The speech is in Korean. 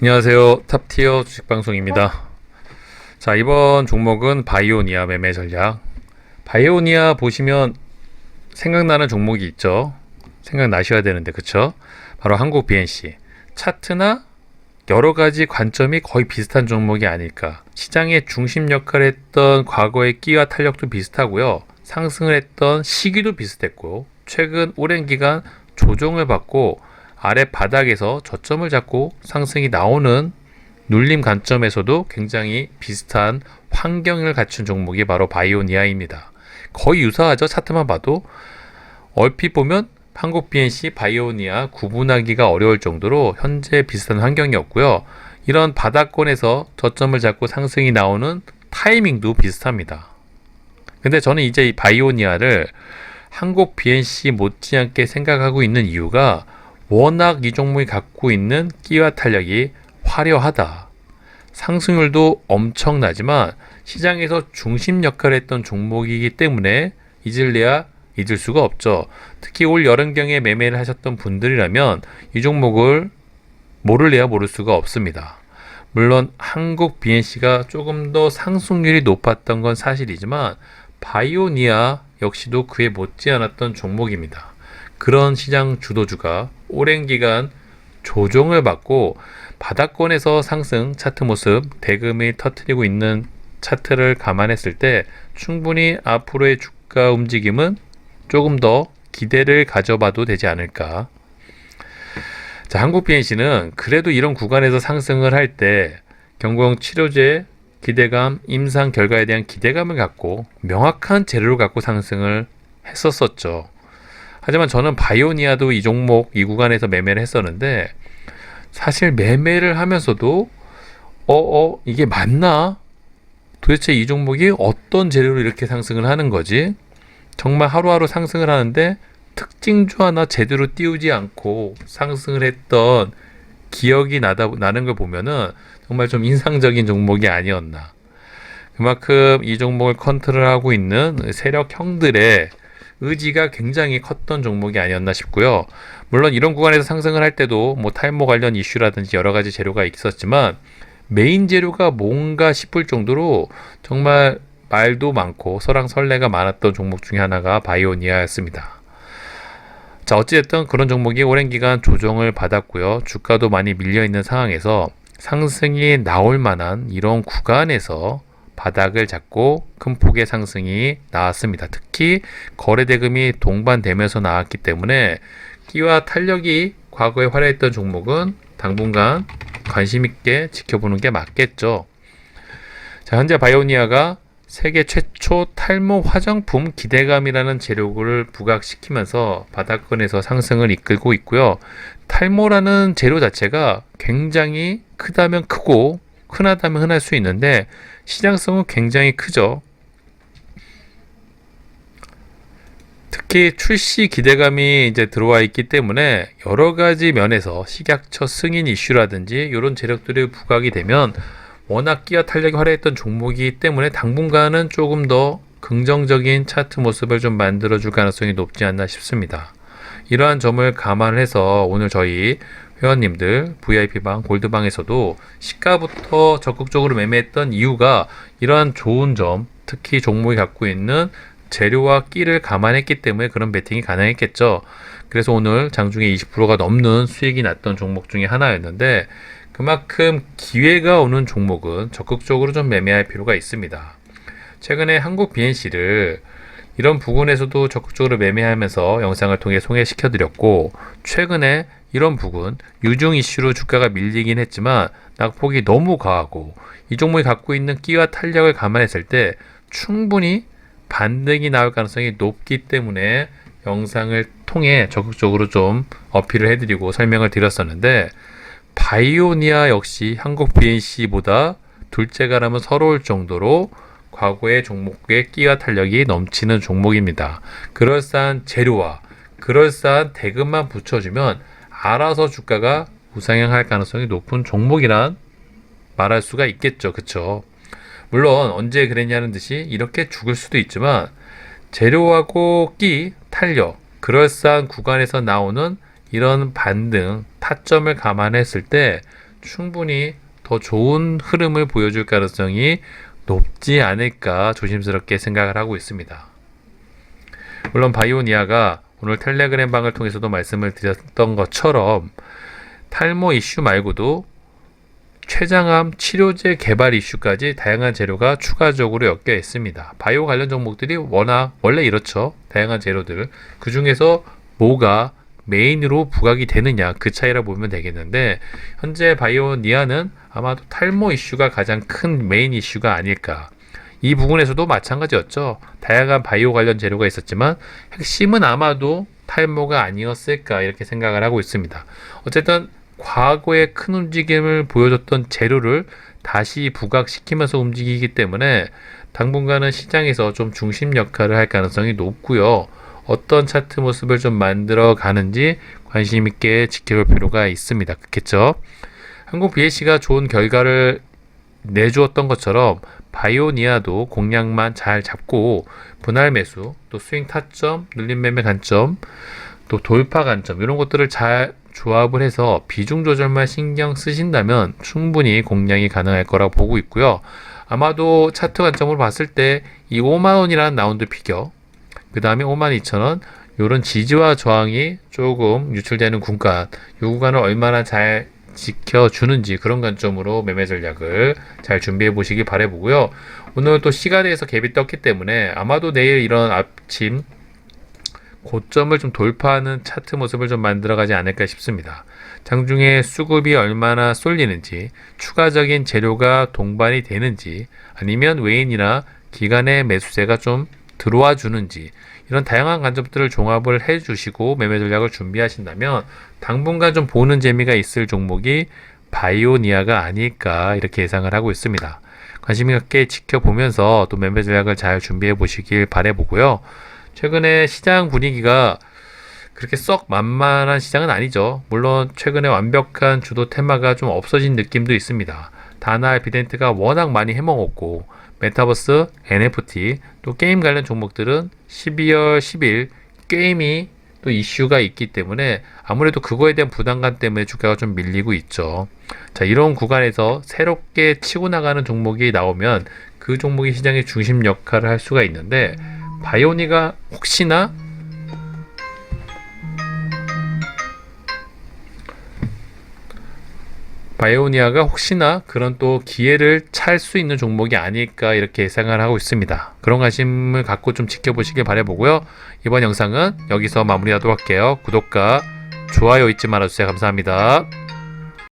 안녕하세요. 탑티어 주식방송입니다. 자, 이번 종목은 바이오니아 매매 전략. 바이오니아 보시면 생각나는 종목이 있죠. 생각나셔야 되는데, 그쵸? 바로 한국 BNC. 차트나 여러 가지 관점이 거의 비슷한 종목이 아닐까. 시장의 중심 역할을 했던 과거의 끼와 탄력도 비슷하고요. 상승을 했던 시기도 비슷했고, 최근 오랜 기간 조정을 받고 아래 바닥에서 저점을 잡고 상승이 나오는 눌림 관점에서도 굉장히 비슷한 환경을 갖춘 종목이 바로 바이오니아입니다. 거의 유사하죠. 차트만 봐도. 얼핏 보면 한국 BNC, 바이오니아 구분하기가 어려울 정도로 현재 비슷한 환경이었고요. 이런 바닥권에서 저점을 잡고 상승이 나오는 타이밍도 비슷합니다. 근데 저는 이제 이 바이오니아를 한국 BNC 못지않게 생각하고 있는 이유가 워낙 이 종목이 갖고 있는 끼와 탄력이 화려하다. 상승률도 엄청나지만 시장에서 중심 역할을 했던 종목이기 때문에 잊을래야 잊을 수가 없죠. 특히 올 여름경에 매매를 하셨던 분들이라면 이 종목을 모를래야 모를 수가 없습니다. 물론 한국 BNC가 조금 더 상승률이 높았던 건 사실이지만 바이오니아 역시도 그에 못지않았던 종목입니다. 그런 시장 주도주가 오랜 기간 조정을 받고 바닥권에서 상승 차트 모습 대금이 터뜨리고 있는 차트를 감안했을 때 충분히 앞으로의 주가 움직임은 조금 더 기대를 가져봐도 되지 않을까. 자, 한국 BNC는 그래도 이런 구간에서 상승을 할 때 경공 치료제 기대감, 임상 결과에 대한 기대감을 갖고 명확한 재료를 갖고 상승을 했었었죠. 하지만 저는 바이오니아도 이 종목 이 구간에서 매매를 했었는데 사실 매매를 하면서도 이게 맞나? 도대체 이 종목이 어떤 재료로 이렇게 상승을 하는 거지? 정말 하루하루 상승을 하는데 특징주 하나 제대로 띄우지 않고 상승을 했던 기억이 나는 걸 보면은 정말 좀 인상적인 종목이 아니었나. 그만큼 이 종목을 컨트롤하고 있는 세력형들의 의지가 굉장히 컸던 종목이 아니었나 싶고요. 물론 이런 구간에서 상승을 할 때도 뭐 탈모 관련 이슈라든지 여러 가지 재료가 있었지만 메인 재료가 뭔가 싶을 정도로 정말 말도 많고 설왕설래가 많았던 종목 중에 하나가 바이오니아였습니다. 자, 어찌됐든 그런 종목이 오랜 기간 조정을 받았고요. 주가도 많이 밀려있는 상황에서 상승이 나올 만한 이런 구간에서 바닥을 잡고 큰 폭의 상승이 나왔습니다. 특히 거래대금이 동반되면서 나왔기 때문에 끼와 탄력이 과거에 화려했던 종목은 당분간 관심 있게 지켜보는 게 맞겠죠. 자, 현재 바이오니아가 세계 최초 탈모 화장품 기대감이라는 재료를 부각시키면서 바닥권에서 상승을 이끌고 있고요. 탈모라는 재료 자체가 굉장히 크다면 크고 흔하다면 흔할 수 있는데 시장성은 굉장히 크죠. 특히 출시 기대감이 이제 들어와 있기 때문에 여러 가지 면에서 식약처 승인 이슈라든지 이런 재력들이 부각이 되면 워낙 끼와 탄력이 화려했던 종목이기 때문에 당분간은 조금 더 긍정적인 차트 모습을 좀 만들어줄 가능성이 높지 않나 싶습니다. 이러한 점을 감안해서 오늘 저희 회원님들 VIP방, 골드방에서도 시가부터 적극적으로 매매했던 이유가 이러한 좋은 점, 특히 종목이 갖고 있는 재료와 끼를 감안했기 때문에 그런 베팅이 가능했겠죠. 그래서 오늘 장중에 20%가 넘는 수익이 났던 종목 중에 하나였는데 그만큼 기회가 오는 종목은 적극적으로 좀 매매할 필요가 있습니다. 최근에 한국 BNC를 이런 부분에서도 적극적으로 매매하면서 영상을 통해 소개시켜 드렸고 최근에 이런 부분 유중 이슈로 주가가 밀리긴 했지만 낙폭이 너무 과하고 이 종목이 갖고 있는 끼와 탄력을 감안했을 때 충분히 반등이 나올 가능성이 높기 때문에 영상을 통해 적극적으로 좀 어필을 해드리고 설명을 드렸었는데 바이오니아 역시 한국 BNC보다 둘째가라면 서러울 정도로 과거의 종목의 끼와 탄력이 넘치는 종목입니다. 그럴싸한 재료와 그럴싸한 대금만 붙여주면 알아서 주가가 우상향할 가능성이 높은 종목이란 말할 수가 있겠죠. 그쵸? 물론 언제 그랬냐는 듯이 이렇게 죽을 수도 있지만 재료하고 끼, 탄력, 그럴싸한 구간에서 나오는 이런 반등, 타점을 감안했을 때 충분히 더 좋은 흐름을 보여줄 가능성이 높지 않을까 조심스럽게 생각을 하고 있습니다. 물론 바이오니아가 오늘 텔레그램 방을 통해서도 말씀을 드렸던 것처럼 탈모 이슈 말고도 췌장암 치료제 개발 이슈까지 다양한 재료가 추가적으로 엮여 있습니다. 바이오 관련 종목들이 원래 이렇죠. 다양한 재료들. 그 중에서 뭐가 메인으로 부각이 되느냐, 그 차이라 보면 되겠는데, 현재 바이오니아는 아마도 탈모 이슈가 가장 큰 메인 이슈가 아닐까. 이 부분에서도 마찬가지였죠. 다양한 바이오 관련 재료가 있었지만 핵심은 아마도 탈모가 아니었을까 이렇게 생각을 하고 있습니다. 어쨌든 과거에 큰 움직임을 보여줬던 재료를 다시 부각시키면서 움직이기 때문에 당분간은 시장에서 좀 중심 역할을 할 가능성이 높고요. 어떤 차트 모습을 좀 만들어 가는지 관심 있게 지켜볼 필요가 있습니다. 그렇겠죠? 한국 BAC가 좋은 결과를 내주었던 것처럼 바이오니아도 공략만 잘 잡고 분할 매수, 또 스윙 타점, 눌림 매매 관점, 또 돌파 관점 이런 것들을 잘 조합을 해서 비중 조절만 신경 쓰신다면 충분히 공략이 가능할 거라고 보고 있고요. 아마도 차트 관점으로 봤을 때 이 5만원이라는 라운드 피겨, 그 다음에 52,000원 이런 지지와 저항이 조금 유출되는 구간, 이 구간을 얼마나 잘 지켜주는지 그런 관점으로 매매 전략을 잘 준비해 보시기 바라보고요. 오늘 또 시간에서 갭이 떴기 때문에 아마도 내일 이런 아침 고점을 좀 돌파하는 차트 모습을 좀 만들어가지 않을까 싶습니다. 장중에 수급이 얼마나 쏠리는지, 추가적인 재료가 동반이 되는지, 아니면 외인이나 기관의 매수세가 좀 들어와 주는지, 이런 다양한 관점들을 종합을 해주시고 매매 전략을 준비하신다면 당분간 좀 보는 재미가 있을 종목이 바이오니아가 아닐까 이렇게 예상을 하고 있습니다. 관심 있게 지켜보면서 또 매매 전략을 잘 준비해 보시길 바라보고요. 최근에 시장 분위기가 그렇게 썩 만만한 시장은 아니죠. 물론 최근에 완벽한 주도 테마가 좀 없어진 느낌도 있습니다. 다나, 비덴트가 워낙 많이 해먹었고 메타버스, NFT, 또 게임 관련 종목들은 12월 10일 게임이 또 이슈가 있기 때문에 아무래도 그거에 대한 부담감 때문에 주가가 좀 밀리고 있죠. 자, 이런 구간에서 새롭게 치고 나가는 종목이 나오면 그 종목이 시장의 중심 역할을 할 수가 있는데 바이오니아가 혹시나 그런 또 기회를 찰 수 있는 종목이 아닐까 이렇게 예상을 하고 있습니다. 그런 관심을 갖고 좀 지켜보시길 바라보고요. 이번 영상은 여기서 마무리하도록 할게요. 구독과 좋아요 잊지 말아주세요. 감사합니다.